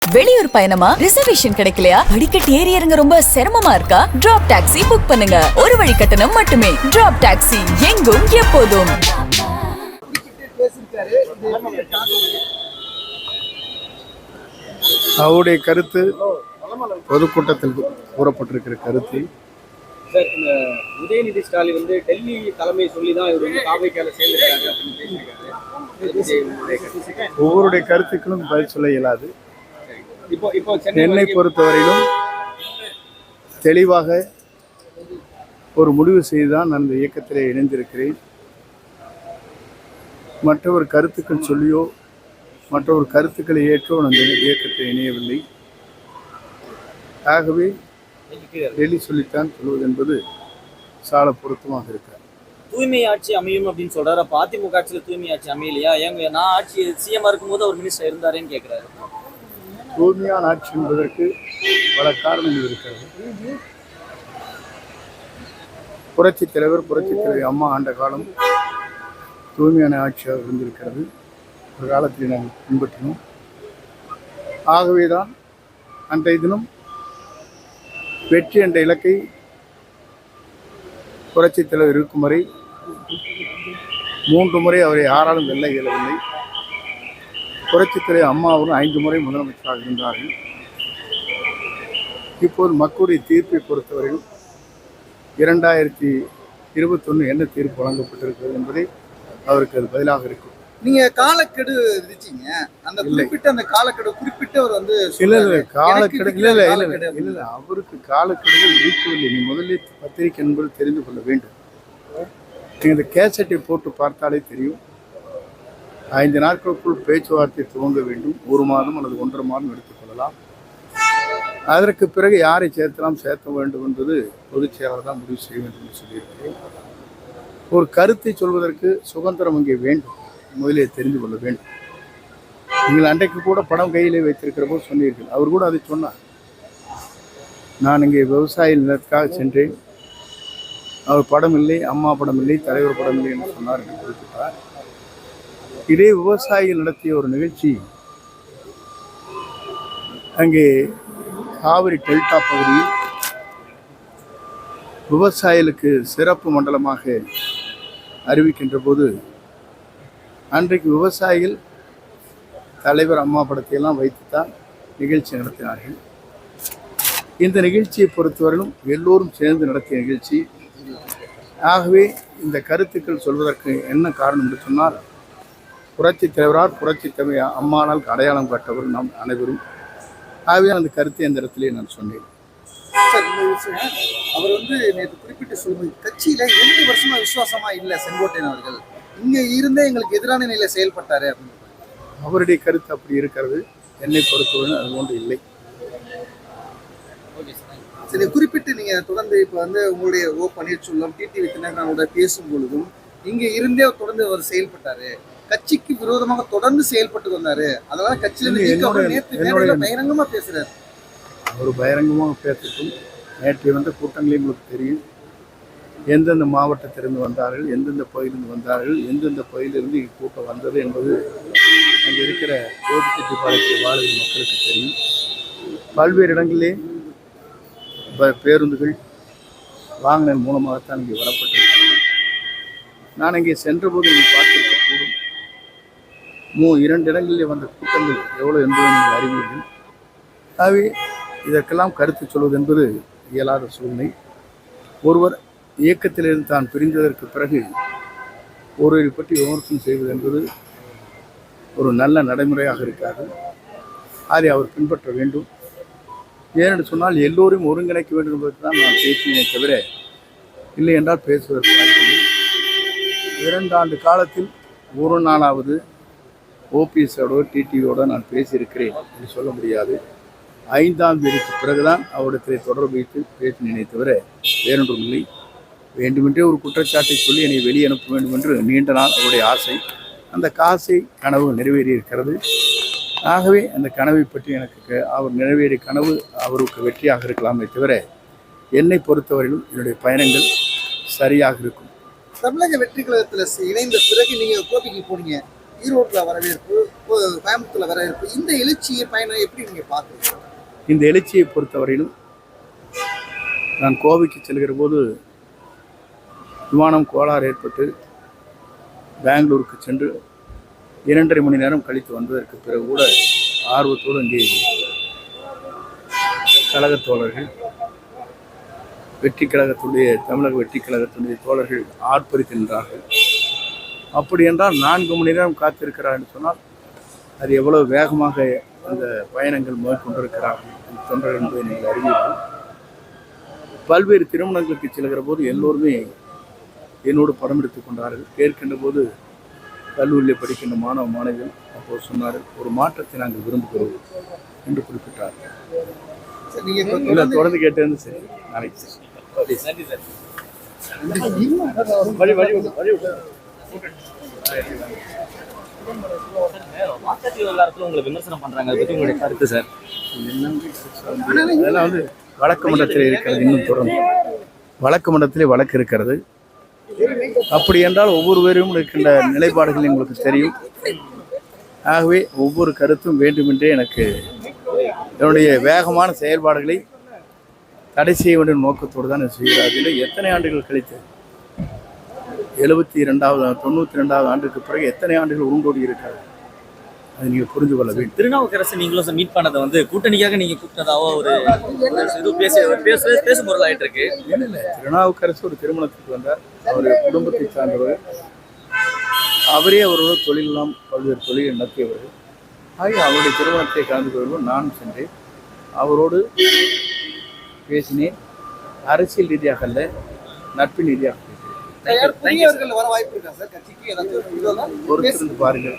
வெளியூர் பயணமா? ரிசர்வேஷன் கிடைக்கலையா? படிக்கட்டு ஏறி இறங்க ரொம்ப சிரமமா இருக்கா? டிராப் டாக்ஸி புக் பண்ணுங்க. ஒரு வழி கட்டணம் மட்டுமே. டிராப் டாக்ஸி, எங்கும் எப்போதும். அவருடைய கருத்து பொதுக்கூட்டத்தில் கூறப்பட்டிருக்கிற கருத்து சார், இந்த உதயநிதி ஸ்டாலின் வந்து டெல்லி தலைமை சொல்லி தான் இவர் வந்து காவைக்கால சேர்ந்திருக்காரு அப்படின்னு பேசியிருக்காரு. ஒவ்வொருடைய கருத்துக்களும் பதில் சொல்ல இயலாது. இப்போ என்னை பொறுத்தவரையிலும் தெளிவாக ஒரு முடிவு செய்துதான் நான் இந்த இயக்கத்திலே இணைந்திருக்கிறேன். மற்றவர் கருத்துக்கள் சொல்லியோ மற்றவர் கருத்துக்களை ஏற்றோ நான் இந்த இயக்கத்தை இணையவில்லை. ஆகவே டெல்லி சொல்லித்தான் சொல்வது என்பது சால பொருத்தமாக இருக்காது. தூய்மை ஆட்சி அமையும் அப்படின்னு சொல்றாரு. அப்ப அதிமுக ஆட்சியில் தூய்மை ஆட்சி அமையலையா? ஏங்க நான் ஆட்சி சிஎம் இருக்கும்போது அவர் மினிஸ்டர் இருந்தாருன்னு கேட்கிறாரு. தூய்மையான ஆட்சி என்பதற்கு பல காரணங்கள் இருக்கிறது. புரட்சித் தலைவர் அம்மா ஆண்ட காலம் தூய்மையான ஆட்சியாக இருந்திருக்கிறது. ஒரு காலத்தில் நாங்கள் பின்பற்றினோம். ஆகவேதான் அன்றைய தினம் வெற்றி என்ற இலக்கை புரட்சித் தலைவர் இருக்கும் வரை 3 முறை அவரை யாராலும் வெல்ல இயலவில்லை. புரட்சித் தலைவர் அம்மாவும் 5 முறை முதலமைச்சராக இருந்தார்கள். இப்போது மக்களுடைய தீர்ப்பை பொறுத்தவரையில் 2021 என்ன தீர்ப்பு வழங்கப்பட்டிருக்கிறது என்பதை அவருக்கு அது பதிலாக இருக்கும். நீங்க காலக்கெடு விதிச்சீங்க. அந்த குறிப்பிட்ட அந்த காலக்கெடு குறிப்பிட்ட அவர் வந்து காலக்கெடு இல்ல அவருக்கு காலக்கெடுகள் விதிக்கவில்லை. நீ முதலில் பத்திரிகை என்பது தெரிந்து கொள்ள வேண்டும். நீங்க இந்த கேசட்டை போட்டு பார்த்தாலே தெரியும். 5 நாட்களுக்குள் பேச்சுவார்த்தை துவங்க வேண்டும். 1 மாதம் அல்லது 1.5 மாதம் எடுத்துக்கொள்ளலாம். அதற்கு பிறகு யாரை சேர்த்த வேண்டும் என்பது பொதுச் செயலாளர் தான் முடிவு செய்ய வேண்டும் என்று சொல்லியிருக்கிறேன். ஒரு கருத்தை சொல்வதற்கு சுதந்திரம் இங்கே வேண்டும். முதலே தெரிந்து கொள்ள வேண்டும். நீங்கள் அன்றைக்கு கூட படம் கையிலே வைத்திருக்கிற போது சொன்னீர்கள். அவர் கூட அதை சொன்னார். நான் இங்கே விவசாய நிலத்துக்காக சென்றேன். அவர் படம் இல்லை, அம்மா படம் இல்லை, தலைவர் படம் இல்லை என்று சொன்னார் என்று குறிப்பிட்டார். இதே விவசாயிகள் நடத்திய ஒரு நிகழ்ச்சி அங்கே காவிரி டெல்டா பகுதியில் விவசாயிகளுக்கு சிறப்பு மண்டலமாக அறிவிக்கின்ற போது அன்றைக்கு விவசாயிகள் தலைவர் அம்மா படத்தையெல்லாம் வைத்துத்தான் நிகழ்ச்சி நடத்தினார்கள். இந்த நிகழ்ச்சியை பொறுத்தவரையிலும் எல்லோரும் சேர்ந்து நடத்திய நிகழ்ச்சி. ஆகவே இந்த கருத்துக்கள் சொல்வதற்கு என்ன காரணம் என்று சொன்னால், புரட்சித் தலைவரால் புரட்சித் தலைவர் அம்மானால் அடையாளம் காட்டவர் நாம் அனைவரும். ஆகவே அந்த கருத்தை அந்த இடத்திலே நான் சொன்னேன். சார், இந்த விஷயம் அவர் வந்து நேற்று குறிப்பிட்டு சொல்லும்போது கட்சியில 2 வருஷமா விசுவாசமா இல்லை செங்கோட்டையன் அவர்கள். இங்க இருந்தே எங்களுக்கு எதிரான நிலையில செயல்பட்டாரு அப்படின்னு அவருடைய கருத்து அப்படி இருக்கிறது. என்னை பொறுத்தவரை அது ஒன்று இல்லை. சரி, குறிப்பிட்டு நீங்க தொடர்ந்து இப்ப வந்து உங்களுடைய பன்னீர்செல்வம் டிடிவி தினகரனோட பேசும் பொழுதும் இங்க இருந்தே தொடர்ந்து அவர் செயல்பட்டாரு. கட்சிக்கு விரோதமாக தொடர்ந்து செயல்பட்டு வந்தாரு. அதனால கட்சியில பகிரங்கமா பேசுறாரு. ஒரு பகிரங்கமாக பேசட்டும். நேற்று வந்த கூட்டங்களையும் உங்களுக்கு தெரியும். எந்தெந்த மாவட்டத்திலிருந்து வந்தார்கள், எந்தெந்த பகுதியிலிருந்து வந்தார்கள், எந்தெந்த பகுதியிலிருந்து கூட்டம் வந்தது என்பது அங்கே இருக்கிற கோபிச்செட்டிப்பாளையத்தில் வாழும் மக்களுக்கு தெரியும். பல்வேறு இடங்களிலே பேருந்துகள் வாகனம் மூலமாகத்தான் இங்கே வரப்பட்டிருக்கிறது. நான் இங்கே சென்றபோது நீங்கள் பார்த்திருக்கக்கூடும். 2 இடங்களிலே வந்த கூட்டங்கள் எவ்வளோ என்பதை நீங்கள் அறிவீர்கள். ஆகவே இதற்கெல்லாம் கருத்து சொல்வது என்பது இயலாத சூழ்நிலை. ஒருவர் இயக்கத்திலிருந்து தான் பிரிந்ததற்கு பிறகு ஒருவரை பற்றி விமர்சனம் செய்வது என்பது ஒரு நல்ல நடைமுறையாக இருக்காது. அதை அவர் பின்பற்ற வேண்டும். ஏனென்று சொன்னால் எல்லோரையும் ஒருங்கிணைக்க வேண்டும் என்பதற்கு தான் நான் பேசினேன் தவிர இல்லை என்றால் பேசுவதற்கு வாய்ப்பில்லை. 2 ஆண்டு காலத்தில் ஒரு நாளாவது ஓபிஎஸோட டிடிவியோட நான் பேசியிருக்கிறேன் என்று சொல்ல முடியாது. 5ஆம் தேதிக்கு பிறகுதான் அவரிடத்தில் தொடர்பு வைத்து பேசினேனே தவிர வேறொன்றும் இல்லை. வேண்டுமென்றே ஒரு குற்றச்சாட்டை சொல்லி என்னை வெளியே அனுப்ப வேண்டும் என்று நீண்ட நாள் அவருடைய ஆசை. அந்த கனவு நிறைவேறியிருக்கிறது. ஆகவே அந்த கனவை பற்றி எனக்கு அவர் நிறைவேறிய கனவு அவருக்கு வெற்றியாக இருக்கலாமே தவிர என்னை பொறுத்தவரையிலும் என்னுடைய பயணங்கள் சரியாக இருக்கும். தமிழக வெற்றி கழகத்தில் இணைந்த பிறகு நீங்க கோபிக்கு போனீங்க. ஈரோட்டில் வரவேற்பு, இப்போ கோயம்புத்தூர்ல வர இருக்கு. இந்த எழுச்சியை பயணம் எப்படி நீங்க பாக்குறீங்க? இந்த எழுச்சியை பொறுத்தவரையிலும் நான் கோவைக்கு செல்கிற போது விமானம் கோளாறு ஏற்பட்டு பெங்களூருக்கு சென்று 2.5 மணி நேரம் கழித்து வந்ததற்கு பிறகு கூட ஆர்வத்தோடு இங்கே கழகத் தோழர்கள், வெற்றி கழகத்துடைய தமிழக வெற்றி கழகத்துடைய தோழர்கள் ஆர்ப்பரித்து நின்றார்கள். அப்படி என்றால் 4 மணி நேரம் காத்திருக்கிறார் என்று சொன்னால் அது எவ்வளவு வேகமாக அந்த பயணங்கள் மேற்கொண்டிருக்கிறார்கள் தொண்டர்கள் என்பதை நீங்கள் அறிவீர்கள். பல்வேறு திருமணங்களுக்கு செல்கிற போது எல்லோருமே என்னோடு படம் எடுத்துக் கொண்டார்கள். கேட்கின்ற போது கல்லூரியில் படிக்கின்ற மாணவ மாணவிகள் அப்போது சொன்னார்கள், ஒரு மாற்றத்தை நாங்கள் விரும்புகிறோம் என்று குறிப்பிட்டார்கள். இல்லை தொடர்ந்து கேட்டு சரி நாளைக்கு நன்றி சார். வாக்காளர் விவகாரத்தில் உங்களை விமர்சனம் பண்றாங்க, அதை பத்தி உங்களுடைய கருத்து சார்? அதெல்லாம் வந்து வழக்கு மன்றத்தில் இருக்கிறது. இன்னும் தொடர்ந்து வழக்கு மன்றத்திலே வழக்கு இருக்கிறது. அப்படி என்றால் ஒவ்வொருவரும் இருக்கின்ற நிலைப்பாடுகள் உங்களுக்கு தெரியும். ஆகவே ஒவ்வொரு கருத்தும் வேண்டுமென்றே எனக்கு என்னுடைய வேகமான செயல்பாடுகளை தடை செய்ய வேண்டிய நோக்கத்தோடு தான் செய்கிறார். இல்லை எத்தனை ஆண்டுகள் கழித்து 92வது ஆண்டுக்கு பிறகு எத்தனை ஆண்டுகள் உருண்டோடி இருக்காது, அதை நீங்கள் புரிந்து கொள்ள வேண்டும். திருநாவுக்கரசு நீங்களும் மீட் பண்ணதை வந்து கூட்டணிக்காக நீங்க கூப்பிட்டதாவோ ஒரு இது பேசும் பொருள் ஆயிட்டு இருக்கு. இல்லை திருநாவுக்கரசு ஒரு திருமணத்துக்கு வந்தார். அவருடைய குடும்பத்தை சார்ந்தவர். அவரே அவரோட தொழிலெல்லாம் பல்வேறு தொழிலை நடத்தியவர்கள். ஆகிய அவருடைய திருமணத்தை கலந்து கொள்வோம். நான் சென்றேன், அவரோடு பேசினேன். அரசியல் ரீதியாக அல்ல, நட்பின் ரீதியாக புதியவர்கள் வர வாய்ப்பு இருக்கா சார் கட்சிக்கு? பொறுத்திருந்து பாருங்கள்.